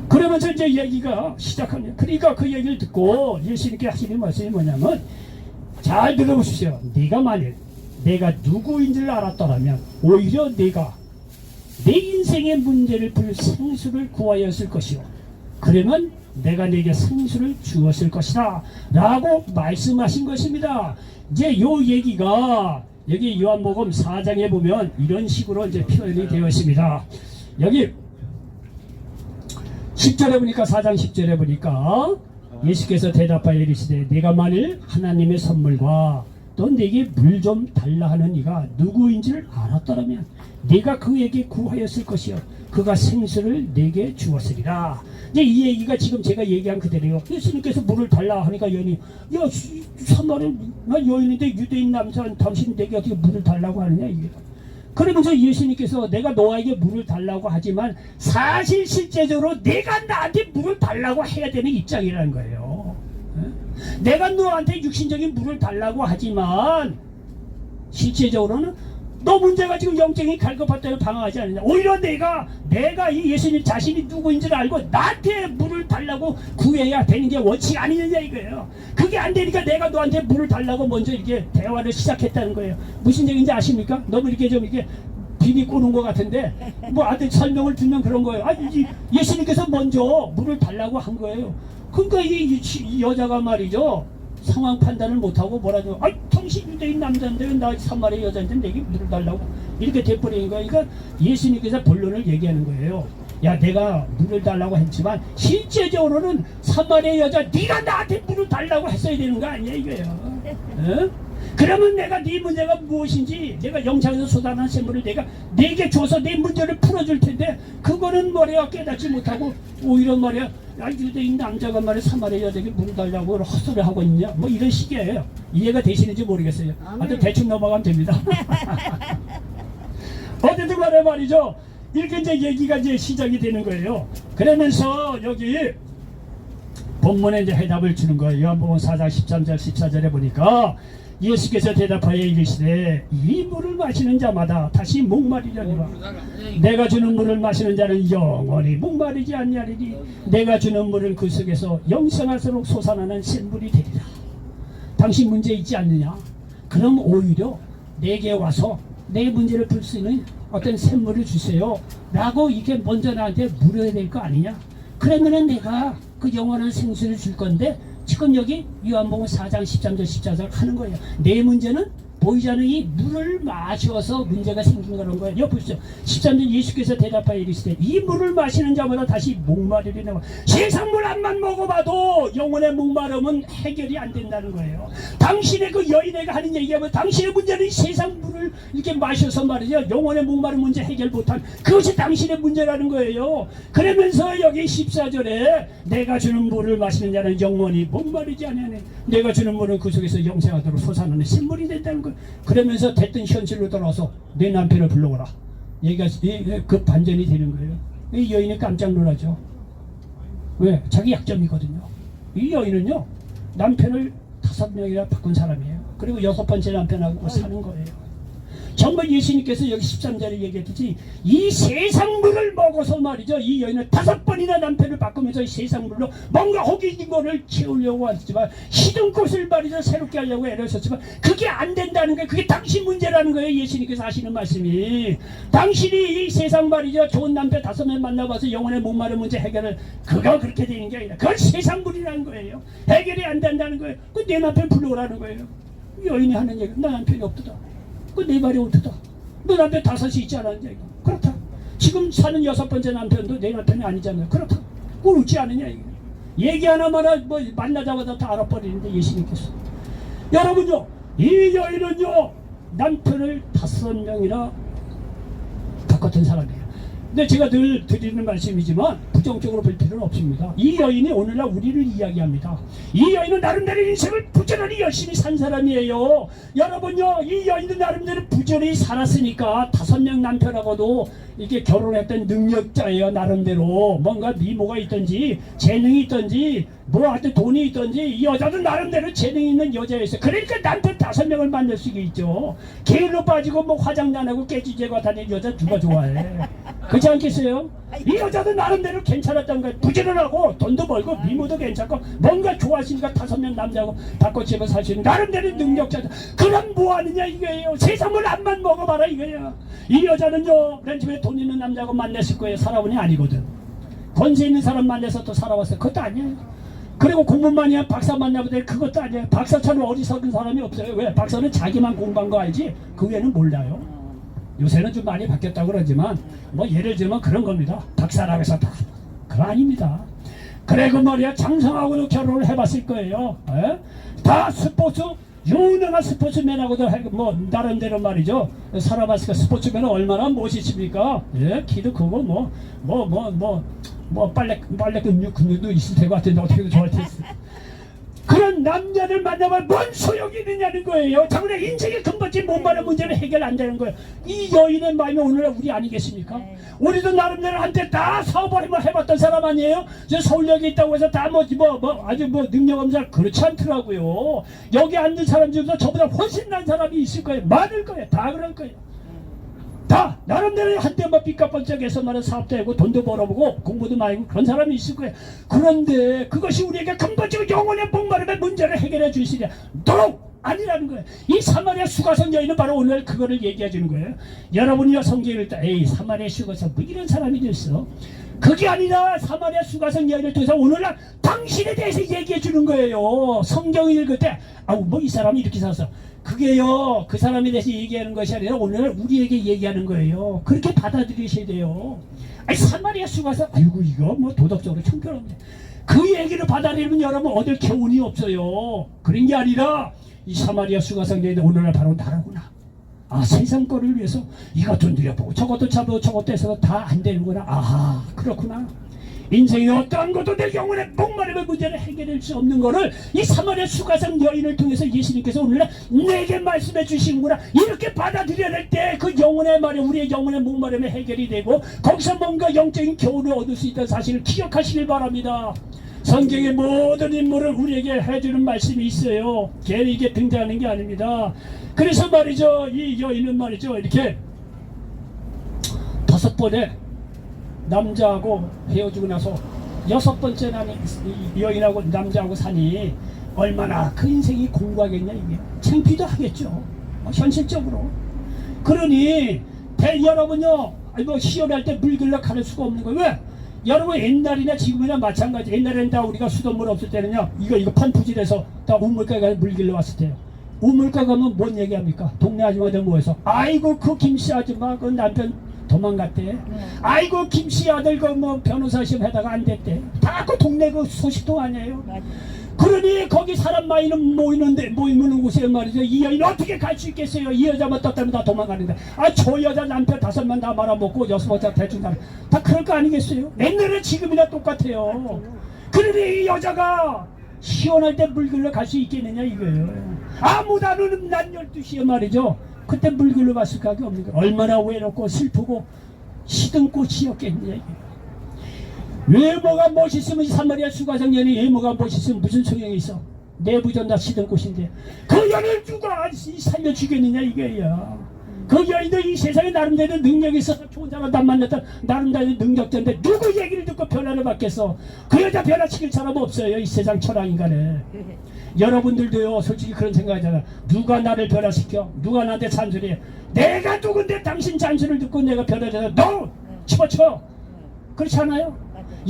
그러면서 이제 얘기가 시작합니다. 그러니까 그 얘기를 듣고 예수님께 하시는 말씀이 뭐냐면 잘 들어보십시오. 네가 만일 내가 누구인지를 알았더라면 오히려 내가 내 인생의 문제를 풀 생수를 구하였을 것이요 그러면 내가 내게 생수를 주었을 것이다 라고 말씀하신 것입니다. 이제 요 얘기가 여기 요한복음 4장에 보면 이런 식으로 이제 표현이 되어 있습니다. 여기 10절에 보니까 4장 10절에 보니까 예수께서 대답하여 이르시되 내가 만일 하나님의 선물과 또 내게 물 좀 달라 하는 이가 누구인지를 알았더라면 내가 그에게 구하였을 것이요 그가 생수를 내게 주었으리라. 이제 이 얘기가 지금 제가 얘기한 그대로요. 예수님께서 물을 달라 하니까 여인이 야 사마리아 여인인데 유대인 남자는 당신 내게 어떻게 물을 달라고 하느냐 이게. 그러면서 예수님께서 내가 너에게 물을 달라고 하지만 사실 실제적으로 내가 나한테 물을 달라고 해야 되는 입장이라는 거예요. 내가 너한테 육신적인 물을 달라고 하지만 실제적으로는 너 문제가 지금 영적인 갈급할 방황하지 않느냐. 오히려 내가 이 예수님 자신이 누구인지를 알고 나한테 물을 달라고 구해야 되는 게 원칙 아니느냐 이거예요. 그게 안 되니까 내가 너한테 물을 달라고 먼저 이렇게 대화를 시작했다는 거예요. 무슨 얘기인지 아십니까? 너무 이렇게 좀 이렇게 비비 꼬는 것 같은데 뭐 아들 설명을 듣면 그런 거예요. 예수님께서 먼저 물을 달라고 한 거예요. 그러니까 이 여자가 말이죠 상황 판단을 못하고 뭐라도 당신 유대인 남자인데 나 사마리아 여자인데 내게 물을 달라고 이렇게 돼버린 거야. 그러니까 예수님께서 본론을 얘기하는 거예요. 야 내가 물을 달라고 했지만 실제적으로는 사마리아 여자 네가 나한테 물을 달라고 했어야 되는 거 아니야 이거예요. 어? 그러면 내가 네 문제가 무엇인지 내가 영창에서 쏟아난 샘물을 내가 네게 줘서 네 문제를 풀어줄 텐데 그거는 말이야 깨닫지 못하고 오히려 말이야 야 유대인 남자가 말이야 사마리아 여자에게 문 달라고 헛소리 하고 있냐 뭐 이런 식이에요. 이해가 되시는지 모르겠어요. 하여튼 대충 넘어가면 됩니다. 어쨌든 간에 말이죠. 이렇게 이제 얘기가 이제 시작이 되는 거예요. 그러면서 여기 본문에 이제 해답을 주는 거예요. 요한복음 4장 13절 14절에 보니까 예수께서 대답하여 이르시되 이 물을 마시는 자마다 다시 목마르려니와 내가 주는 물을 마시는 자는 영원히 목마르지 아니하리니 내가 주는 물은 그 속에서 영생할수록 솟아나는 샘물이 되리라. 당신 문제 있지 않느냐? 그럼 오히려 내게 와서 내 문제를 풀 수 있는 어떤 샘물을 주세요 라고 이게 먼저 나한테 물어야 될 거 아니냐? 그러면은 내가 그 영원한 생수를 줄 건데 지금 여기 요한복음 4장 13절 14절 하는 거예요. 내 문제는 보이지 않는 이 물을 마셔서 문제가 생긴 거라는 거예요. 여기 보십시오. 13절 예수께서 대답하여 이르시되 이 물을 마시는 자마다 다시 목마르리라. 세상 물 한만 먹어봐도 영혼의 목마름은 해결이 안 된다는 거예요. 당신의 그 여인에게 하는 얘기하면 당신의 문제는 세상 물을 이렇게 마셔서 말이죠. 영혼의 목마름 문제 해결 못한 그것이 당신의 문제라는 거예요. 그러면서 여기 14절에 내가 주는 물을 마시는 자는 영원히 목마르지 아니하네. 내가 주는 물은 그 속에서 영생하도록 솟아나는 샘물이 된다는 거예요. 그러면서 됐던 현실로 돌아와서 내 남편을 불러오라. 얘가 그 반전이 되는 거예요. 이 여인이 깜짝 놀라죠. 왜? 자기 약점이거든요. 이 여인은요 남편을 5명이나 바꾼 사람이에요. 그리고 6번째 남편하고 사는 거예요. 정말 예수님께서 여기 13절에 얘기했듯이 이 세상 물을 먹어서 말이죠. 이 여인은 5번이나 남편을 바꾸면서 이 세상 물로 뭔가 호기진 거를 채우려고 했지만 시든 것을 말이죠. 새롭게 하려고 애를 썼지만 그게 안 된다는 거예요. 그게 당신 문제라는 거예요. 예수님께서 하시는 말씀이. 당신이 이 세상 말이죠. 좋은 남편 5명 만나봐서 영혼의 목마른 문제 해결을 그거 그렇게 되는 게 아니라 그건 세상 물이라는 거예요. 해결이 안 된다는 거예요. 그 내 남편 불러오라는 거예요. 여인이 하는 얘기 나 남편이 없다. 내 말이 옳다. 너 남편 5이 있지 않았냐 이거. 그렇다. 지금 사는 6번째 남편도 내 남편이 아니잖아요. 그렇다. 그걸 웃지 않느냐 이거. 얘기 하나마나 뭐 만나자마자 다 알아버리는데 예수님께서. 여러분요 이 여인은요 남편을 5명이나 바꿨던 사람이에요. 근데 제가 늘 드리는 말씀이지만 부정적으로 볼 필요는 없습니다. 이 여인이 오늘날 우리를 이야기합니다. 이 여인은 나름대로 인생을 부지런히 열심히 산 사람이에요. 여러분요 이 여인은 나름대로 부지런히 살았으니까 5명 남편하고도 이렇게 결혼했던 능력자예요. 나름대로 뭔가 미모가 있든지 재능이 있든지 뭐 하여튼 돈이 있든지 이 여자도 나름대로 재능이 있는 여자였어요. 그러니까 남편 5명을 만날 수 있죠. 게을러 빠지고 뭐 화장도 안 하고 깨지제가 다니는 여자 누가 좋아해. 그렇지 않겠어요? 이 여자도 나름대로 괜찮았던 거예요. 부지런하고 돈도 벌고 미모도 괜찮고 뭔가 좋아하시니까 5명 남자하고 바꿔치고 살 수 있는 나름대로 능력자다. 그럼 뭐하느냐 이거예요. 세상을 앞만 먹어봐라 이거예요. 이 여자는요 맨 처음에 돈 있는 남자하고 만났을 거예요. 살아보니 아니거든. 권세 있는 사람 만나서 또 살아왔어요. 그것도 아니에요. 그리고 공부만 해야 박사 만나보더니 그것도 아니에요. 박사처럼 어리석은 사람이 없어요. 왜? 박사는 자기만 공부한 거 알지 그 외에는 몰라요. 요새는 좀 많이 바뀌었다고 그러지만 뭐 예를 들면 그런 겁니다. 박사라고 해서 다 그거 아닙니다. 그래 그 말이야 장성하고도 결혼을 해봤을 거예요. 에? 다 스포츠 유능한 스포츠맨하고도 뭐 나름대로 말이죠. 살아봤으니까 스포츠맨은 얼마나 멋있습니까? 예? 키도 크고 뭐 빨래 근육도 있을 테고 같은데 어떻게 좋아할 테겠어. 그런 남자를 만나면 뭔 소용이 있느냐는 거예요. 자기네 인생의 근본적인 목마른 문제는 해결 안 되는 거예요. 이 여인의 마음이 오늘날 우리 아니겠습니까? 우리도 나름대로 한때 다 사업을 해봤던 사람 아니에요? 저 서울역에 있다고 해서 다 아주 능력 없는 사람 그렇지 않더라고요. 여기 앉은 사람 중에서 저보다 훨씬 난 사람이 있을 거예요. 많을 거예요. 다 그럴 거예요. 다 나름대로 한때 뭐 삐까뻔쩍해서 말은 사업도 하고 돈도 벌어보고 공부도 많이 하고 그런 사람이 있을 거예요. 그런데 그것이 우리에게 근본적인 영혼의 목마름의 문제를 해결해 주시냐 도록 아니라는 거예요. 이 사마리아 수가성 여인은 바로 오늘 그거를 얘기해 주는 거예요. 여러분이 성경을 읽다 에이 사마리아 수가성 뭐 이런 사람이 됐어. 그게 아니라 사마리아 수가성 여인을 통해서 오늘날 당신에 대해서 얘기해 주는 거예요. 성경을 읽을 때 아우 뭐 이 사람이 이렇게 살았어. 그게요 그 사람에 대해서 얘기하는 것이 아니라 오늘 우리에게 얘기하는 거예요. 그렇게 받아들이셔야 돼요. 아니 사마리아 수가성 아이고 이거 뭐 도덕적으로 청결없네. 그 얘기를 받아들이면 여러분 얻을 교훈이 없어요. 그런 게 아니라 이 사마리아 수가성전이 오늘날 바로 나라구나. 아, 세상 거를 위해서 이것도 누려보고 저것도 잡고 저것도 해서 다 안 되는구나. 아하, 그렇구나. 인생의 어떠한 것도 내 영혼의 목마름의 문제를 해결할 수 없는 거를 이 사마리아 수가성 여인을 통해서 예수님께서 오늘날 내게 말씀해 주시는구나. 이렇게 받아들여야 될 때 그 영혼의 말이 우리의 영혼의 목마름이 해결이 되고 거기서 뭔가 영적인 교훈을 얻을 수 있다는 사실을 기억하시길 바랍니다. 성경의 모든 인물을 우리에게 해주는 말씀이 있어요. 괜히 이게 등장하는 게 아닙니다. 그래서 말이죠, 이 여인은 말이죠, 이렇게 5번에 남자하고 헤어지고 나서 6번째 나는 이 여인하고 남자하고 사니 얼마나 그 인생이 공부하겠냐. 이게 창피도 하겠죠, 현실적으로. 그러니 여러분요, 뭐 시험할 때 물 길러 가릴 수가 없는 거예요. 왜? 여러분 옛날이나 지금이나 마찬가지. 옛날에는 다 우리가 수돗물 없을 때는요, 이거 판부질해서 다 우물가에 가서 물 길러 왔을 때요. 우물가 가면 뭔 얘기합니까? 동네 아줌마들 모여서 아이고 그 김씨 아줌마 그 남편 도망갔대. 아이고 김씨 아들 그 뭐 변호사 시험 하다가 안 됐대. 다 그 동네 그 소식통 아니에요. 그러니 거기 사람 많이는 모이는 곳에 말이죠, 이 여인 어떻게 갈 수 있겠어요? 이 여자만 떴다면 다 도망가는데, 아 저 여자 남편 5명 다 말아먹고 6번째 대충 다 그럴 거 아니겠어요? 옛날에 지금이나 똑같아요. 그러니 이 여자가 시원할 때 물 길러 갈 수 있겠느냐 이거예요. 아무도 안 오는 낮 12시에 말이죠, 그때 물 길러 갔을 각이 없는 거예요. 얼마나 외롭고 슬프고 시든꽃이었겠느냐 이거예요. 외모가 멋있으면 사마리아 수가성년이 외모가 멋있으면 무슨 소용이 있어? 내부전 다 시든꽃인데 그 여인을 누가 살려주겠느냐 이거야. 그 여인도 이 세상에 나름대로 능력이 있어서 좋은 사람 안 만났던 나름대로 능력자인데 누구 얘기를 듣고 변화를 받겠어? 그 여자 변화시킬 사람 없어요, 이 세상 천하인간에. 여러분들도요, 솔직히 그런 생각하잖아. 누가 나를 변화시켜? 누가 나한테 잔소리해? 내가 누군데 당신 잔소리를 듣고 내가 변화되잖아. 너 집어쳐. 그렇지 않아요?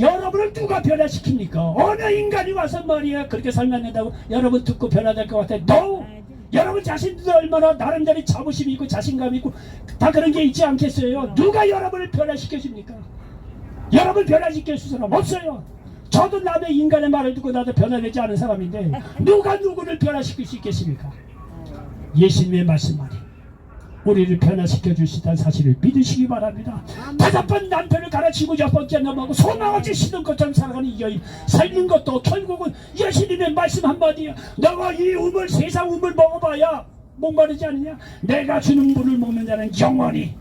여러분을 누가 변화시킵니까? 어느 인간이 와서 말이야 그렇게 살면 된다고 여러분 듣고 변화될 것 같아? No! 여러분 자신도 얼마나 나름대로 자부심이 있고 자신감이 있고 다 그런 게 있지 않겠어요? 누가 여러분을 변화시켜줍니까? 여러분 변화시킬 수 사람 없어요. 저도 남의 인간의 말을 듣고 나도 변화되지 않은 사람인데 누가 누구를 변화시킬 수 있겠습니까? 예수님의 말씀 말이 우리를 변화시켜 주시다는 사실을 믿으시기 바랍니다. 5번 남편을 갈아치고 6번째 넘어가고 소망 없이 시든 것처럼 살아가는 이 여인, 살린 것도 결국은 예수님의 말씀 한마디야. 너가 이 우물, 세상 우물 먹어봐야 목마르지 않느냐? 내가 주는 물을 먹는 자는 영원히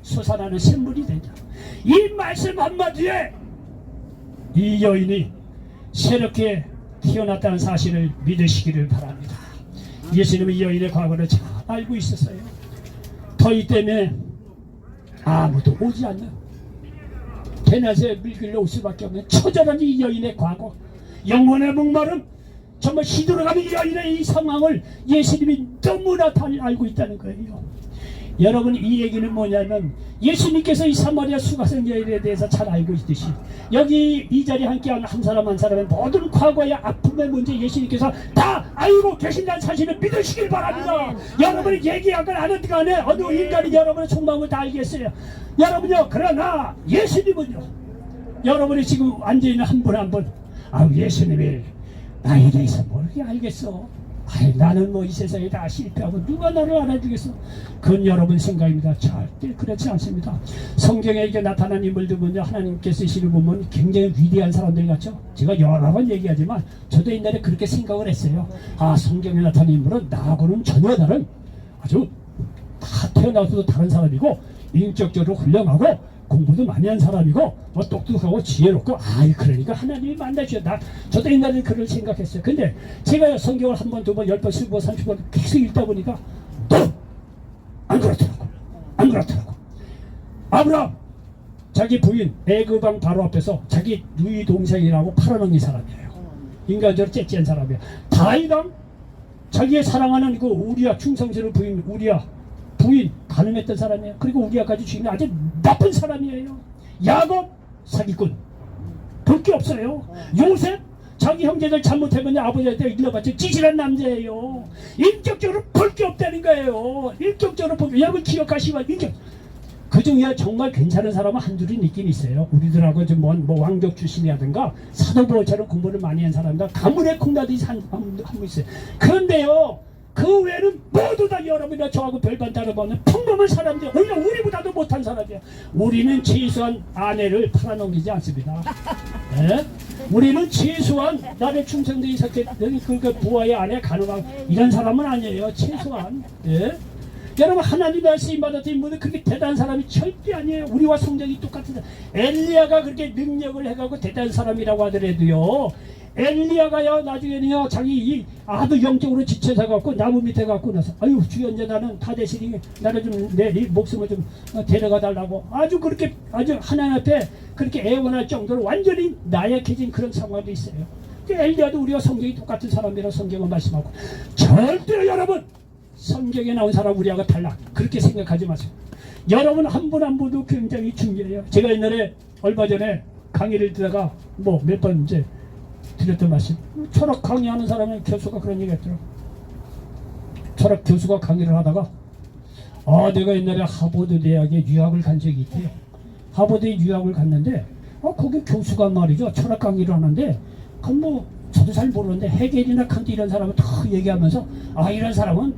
솟아나는 샘물이 된다. 이 말씀 한마디에 이 여인이 새롭게 태어났다는 사실을 믿으시기를 바랍니다. 예수님은 이 여인의 과거를 잘 알고 있었어요. 더위 때문에 아무도 오지 않는 대낮에 밀길로 올 수밖에 없는 처절한 이 여인의 과거, 영혼의 목마름, 정말 시들어가는 이 여인의 이 상황을 예수님이 너무나 잘 알고 있다는 거예요. 여러분, 이 얘기는 뭐냐면 예수님께서 이 사마리아 수가성 여인에 대해서 잘 알고 있듯이 여기 이 자리에 함께하는 한 사람 한 사람의 모든 과거의 아픔의 문제 예수님께서 다 알고 계신다는 사실을 믿으시길 바랍니다. 여러분이 얘기하건 안 하든 간에 어느 인간이 여러분의 속마음을 다 알겠어요. 여러분요, 그러나 예수님은요, 여러분이 지금 앉아있는 한 분 한 분, 예수님이 나에 대해서 모르게 알겠어. 나는 뭐 이 세상에 다 실패하고 누가 나를 알아주겠어? 그건 여러분 생각입니다. 절대 그렇지 않습니다. 성경에 이게 나타난 인물들 보면 하나님께서 쓰시는 보면 굉장히 위대한 사람들 같죠? 제가 여러 번 얘기하지만 저도 옛날에 그렇게 생각을 했어요. 성경에 나타난 인물은 나하고는 전혀 다른, 아주 다 태어나서도 다른 사람이고 인격적으로 훌륭하고 공부도 많이 한 사람이고 뭐 똑똑하고 지혜롭고 그러니까 하나님이 만나주셨다. 저도 옛날에 그걸 생각했어요. 근데 제가 성경을 한 번, 두 번, 10번, 20번, 30번 계속 읽다 보니까 또 안 그렇더라고. 안 그렇더라고. 아브라함 자기 부인 애굽왕 바로 앞에서 자기 누이 동생이라고 팔아넘긴 사람이에요. 인간적으로 째째한 사람이에요. 다윗왕 자기의 사랑하는 그 우리야, 충성스러운 부인 우리야 부인 가늠했던 사람이에요. 그리고 우리야까지 죽이는 아주 나쁜 사람이에요. 야곱 사기꾼, 볼 게 없어요. 요셉 자기 형제들 잘못하면 아버지한테 일러봤지 찌질한 남자예요. 인격적으로 볼 게 없다는 거예요. 인격적으로 보면 여러분 기억하시면 인격 그 중에 정말 괜찮은 사람은 한둘이 있긴 있어요. 우리들하고 좀 뭐 왕족 출신이라든가 사도보처럼 공부를 많이 한 사람들 가문의 콩나듯이 한 분 있어요. 그런데요, 그 외에는 모두 다 여러분이나 저하고 별반 다름없는 평범한 사람들, 오히려 우리보다도 못한 사람이야. 우리는 최소한 아내를 팔아넘기지 않습니다. 네? 우리는 최소한 나를 충성되어 있었기 그러니까 부하의 아내 가능한 이런 사람은 아니에요. 최소한. 예? 여러분, 하나님 말씀 받았던 인물은 그렇게 대단한 사람이 절대 아니에요. 우리와 성격이 똑같은. 엘리야가 그렇게 능력을 해가고 대단한 사람이라고 하더라도요, 엘리야가요 나중에는요 자기 아주 영적으로 지쳐서 갖고 나무 밑에 갖고 나서 아유 주여 이제 나는 다 대신이 나를 좀 내 목숨을 좀 데려가 달라고 아주 그렇게 아주 하나님 앞에 그렇게 애원할 정도로 완전히 나약해진 그런 상황이 있어요. 엘리야도 우리와 성격이 똑같은 사람이라 성경은 말씀하고, 절대로 여러분 성경에 나온 사람 우리하고 달라 그렇게 생각하지 마세요. 여러분 한 분 한 분도 굉장히 중요해요. 제가 옛날에 얼마 전에 강의를 듣다가 뭐 몇 번 이제 드렸던 말씀, 철학 강의하는 사람은 교수가 그런 얘기 했더라고. 철학 교수가 강의를 하다가 내가 옛날에 하버드 대학에 유학을 간 적이 있대요. 하버드에 유학을 갔는데 거기 교수가 말이죠 철학 강의를 하는데 뭐 저도 잘 모르는데 헤겔이나 칸트 이런 사람은 다 얘기하면서 이런 사람은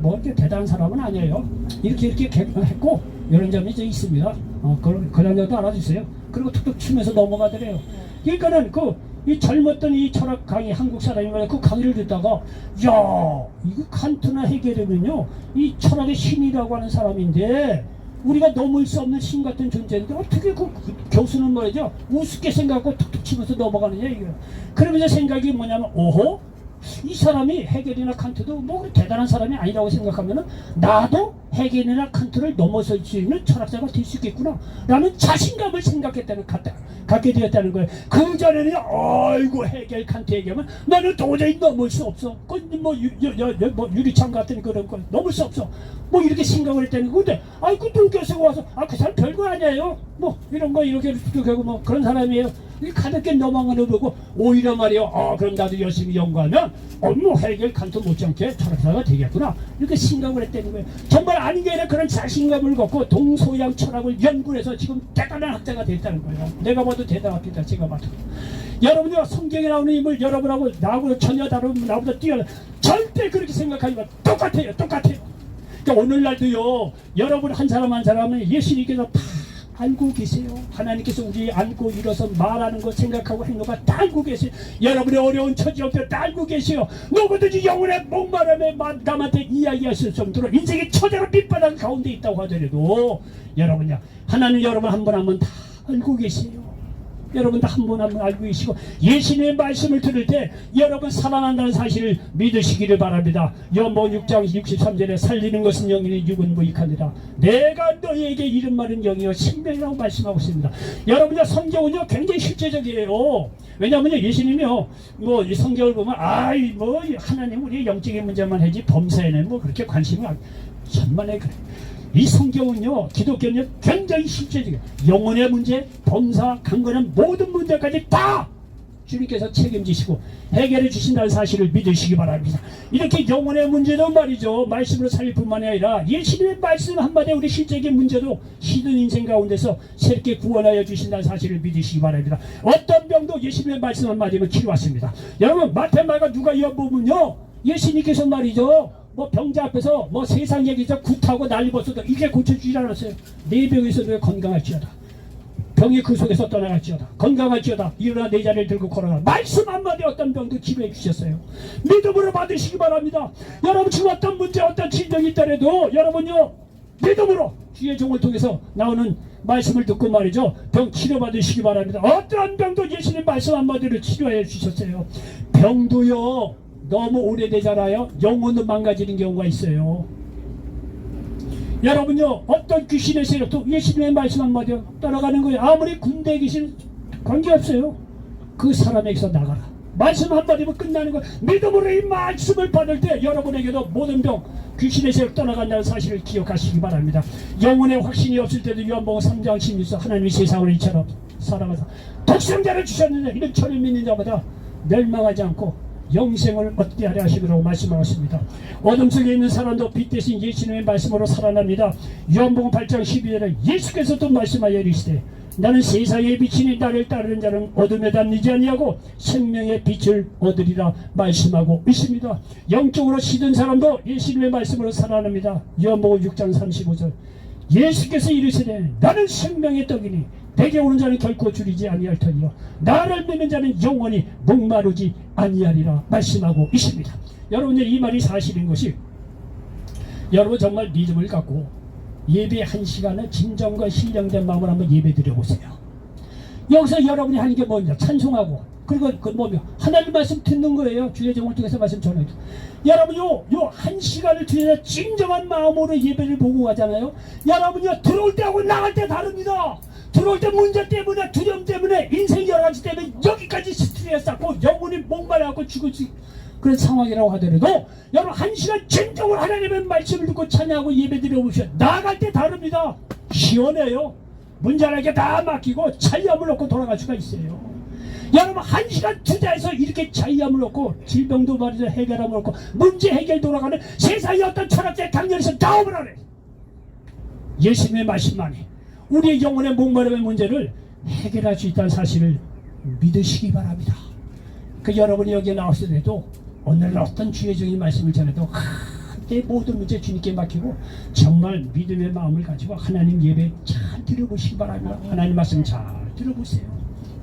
뭐 이렇게 대단한 사람은 아니에요. 이렇게 했고 이런 점이 이제 있습니다. 그런 점도 알아주세요. 그리고 툭툭 치면서 넘어가더래요. 그러니까는 이 젊었던 이 철학 강의 한국 사람이면 그 강의를 듣다가 이거 칸트나 헤겔이면요 이 철학의 신이라고 하는 사람인데 우리가 넘을 수 없는 신 같은 존재인데 어떻게 그 교수는 말이죠 우습게 생각하고 툭툭 치면서 넘어가느냐 이거. 그러면서 생각이 뭐냐면 이 사람이 헤겔이나 칸트도 뭐 대단한 사람이 아니라고 생각하면은 나도 헤겔이나 칸트를 넘어설 수 있는 철학자가 될 수 있겠구나 라는 자신감을 갖게 되었다는 거예요. 그 전에는 아이고 헤겔 칸트 얘기하면 나는 도저히 넘을 수 없어. 뭐 유리창 같은 그런 거 넘을 수 없어. 뭐 이렇게 생각을 했다는 거. 근데 그 교수가 와서 그 사람 별거 아니에요. 뭐 이런 거 이렇게 하고 뭐 그런 사람이에요. 가볍게 넘어가는 거고 오히려 말이요. 그럼 나도 열심히 연구하면 뭐 헤겔 칸트 못지않게 철학자가 되겠구나 이렇게 생각을 했다는 거예요. 정말 아닌 게 아니라 그런 자신감을 갖고 동서양 철학을 연구해서 지금 대단한 학자가 됐다는 거예요. 내가 봐도 대단합니다. 제가 봐도. 여러분이 성경에 나오는 인물 여러분하고 나하고 전혀 다른 나보다 뛰어나 절대 그렇게 생각하지 마. 똑같아요. 그러니까 오늘날도요 여러분 한 사람 한 사람은 예수님께서 다 알고 계세요. 하나님께서 우리 안고 일어서 말하는 거 생각하고 행동을 다 알고 계세요. 여러분의 어려운 처지형편 다 알고 계세요. 누구든지 영혼의 목마름에 남한테 이야기하실 정도로 인생의 처자가 밑바닥 가운데 있다고 하더라도 여러분요 하나님 여러분 한 분 한 분 다 알고 계세요. 여러분도 한 분 한 분 알고 계시고 예수님의 말씀을 들을 때 여러분 살아난다는 사실을 믿으시기를 바랍니다. 요한복음 6장 63절에 살리는 것은 영이니 육은 무익하니라. 내가 너희에게 이른 말은 영이요 생명이라고 말씀하고 있습니다. 여러분의 성경은요 굉장히 실제적이에요. 왜냐하면요 예수님이요 뭐 이 성경을 보면 뭐 하나님 우리의 영적인 문제만 하지 범사에는 뭐 그렇게 관심이 천만에 그래. 이 성경은요 기독교는요 굉장히 실제적이에요. 영혼의 문제, 범사, 강건한 모든 문제까지 다 주님께서 책임지시고 해결해 주신다는 사실을 믿으시기 바랍니다. 이렇게 영혼의 문제도 말이죠 말씀으로 살릴 뿐만이 아니라 예수님의 말씀 한마디에 우리 실제적인 문제도 힘든 인생 가운데서 새롭게 구원하여 주신다는 사실을 믿으시기 바랍니다. 어떤 병도 예수님의 말씀 한마디면 치료받습니다. 여러분 마태마가 누가 보면요 예수님께서 말이죠 뭐 병자 앞에서 뭐 세상 얘기죠 굿하고 난리 벗어도 이게 고쳐주지 않았어요. 내 병에서도 건강할지어다. 병이 그 속에서 떠나갈지어다. 건강할지어다. 일어나 내 자리를 들고 걸어가. 말씀 한마디 어떤 병도 치료해 주셨어요. 믿음으로 받으시기 바랍니다. 여러분 지금 어떤 문제 어떤 질병이 있더라도 여러분요 믿음으로 주의 종을 통해서 나오는 말씀을 듣고 말이죠 병 치료받으시기 바랍니다. 어떠한 병도 예수님 말씀 한마디를 치료해 주셨어요. 병도요 너무 오래되잖아요. 영혼도 망가지는 경우가 있어요. 여러분요 어떤 귀신의 세력도 예수님의 말씀 한마디 따라가는 거예요. 아무리 군대에 계신 관계없어요. 그 사람에게서 나가라. 말씀 한마디면 끝나는 거예요. 믿음으로 이 말씀을 받을 때 여러분에게도 모든 병 귀신의 세력 떠나간다는 사실을 기억하시기 바랍니다. 영혼의 확신이 없을 때도 요한복음 3장 16절 하나님이 세상을 이처럼 사랑하사 독생자를 주셨는데 이런 저를 믿는 자마다 멸망하지 않고 영생을 얻게 하려 하시기로 말씀하셨습니다. 어둠 속에 있는 사람도 빛 대신 예수님의 말씀으로 살아납니다. 요한복음 8장 12절에 예수께서도 말씀하여 이르시되 나는 세상의 빛이니 나를 따르는 자는 어둠에 담니지 아니하고 생명의 빛을 얻으리라 말씀하고 있습니다. 영적으로 시든 사람도 예수님의 말씀으로 살아납니다. 요한복음 6장 35절 예수께서 이르시되 나는 생명의 떡이니 내게 오는 자는 결코 줄이지 아니할 터이요 나를 믿는 자는 영원히 목마르지 아니하리라 말씀하고 있습니다. 여러분들 이 말이 사실인 것이 여러분 정말 믿음을 갖고 예배 한 시간에 진정과 신령된 마음으로 한번 예배 드려보세요. 여기서 여러분이 하는 게 뭐냐? 찬송하고 그리고 그 뭐며 하나님 말씀 듣는 거예요. 주의 종을 통해서 말씀 전해줘. 여러분 요 한 시간을 뒤에서 진정한 마음으로 예배를 보고 가잖아요. 여러분요 들어올 때하고 나갈 때 다릅니다. 들어올 때 문제 때문에 두려움 때문에 인생 여러 가지 때문에 여기까지 스트레스 쌓고 영혼이 목말라갖고 죽을 수 그런 상황이라고 하더라도 여러분 한 시간 진정으로 하나님의 말씀을 듣고 찬양하고 예배 드려보시오. 나갈 때 다릅니다. 시원해요. 문제하게 다 맡기고 자유함을 얻고 돌아갈 수가 있어요. 여러분 한 시간 투자해서 이렇게 자유함을 얻고 질병도 말이죠 해결함을 얻고 문제 해결 돌아가는 세상의 어떤 철학자의 강연에서 나오면 하래. 예수님의 말씀만이 우리의 영혼의 목마름의 문제를 해결할 수 있다는 사실을 믿으시기 바랍니다. 그 여러분이 여기에 나왔을 때도 오늘 어떤 주의 종이 말씀을 전해도 내 모든 문제 주님께 맡기고 정말 믿음의 마음을 가지고 하나님 예배 잘 들어보시기 바랍니다. 하나님 말씀 잘 들어보세요.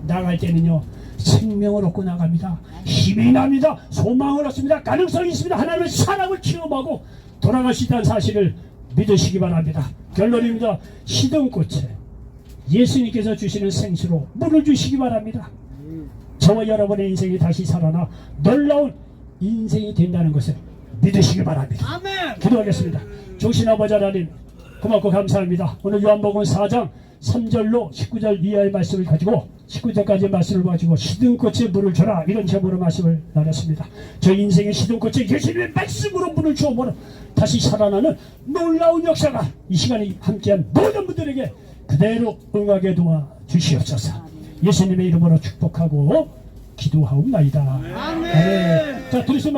나갈 때는요 생명을 얻고 나갑니다. 힘이 납니다. 소망을 얻습니다. 가능성이 있습니다. 하나님의 사랑을 체험하고 돌아갈 수 있다는 사실을 믿으시기 바랍니다. 결론입니다. 시든꽃에 예수님께서 주시는 생수로 물을 주시기 바랍니다. 저와 여러분의 인생이 다시 살아나 놀라운 인생이 된다는 것을 믿으시기 바랍니다. 아멘. 기도하겠습니다. 조신 아버지 하나님 고맙고 감사합니다. 오늘 요한복음 4장 3절로 19절 이하의 말씀을 가지고 19절까지의 말씀을 가지고 시든꽃에 물을 줘라 이런 제목으로 말씀을 나눴습니다. 저 인생의 시든꽃에 예수님의 말씀으로 물을 주어보는 다시 살아나는 놀라운 역사가 이 시간에 함께한 모든 분들에게 그대로 응하게 도와주시옵소서. 예수님의 이름으로 축복하고 기도하옵나이다. 아멘. 자, 들으신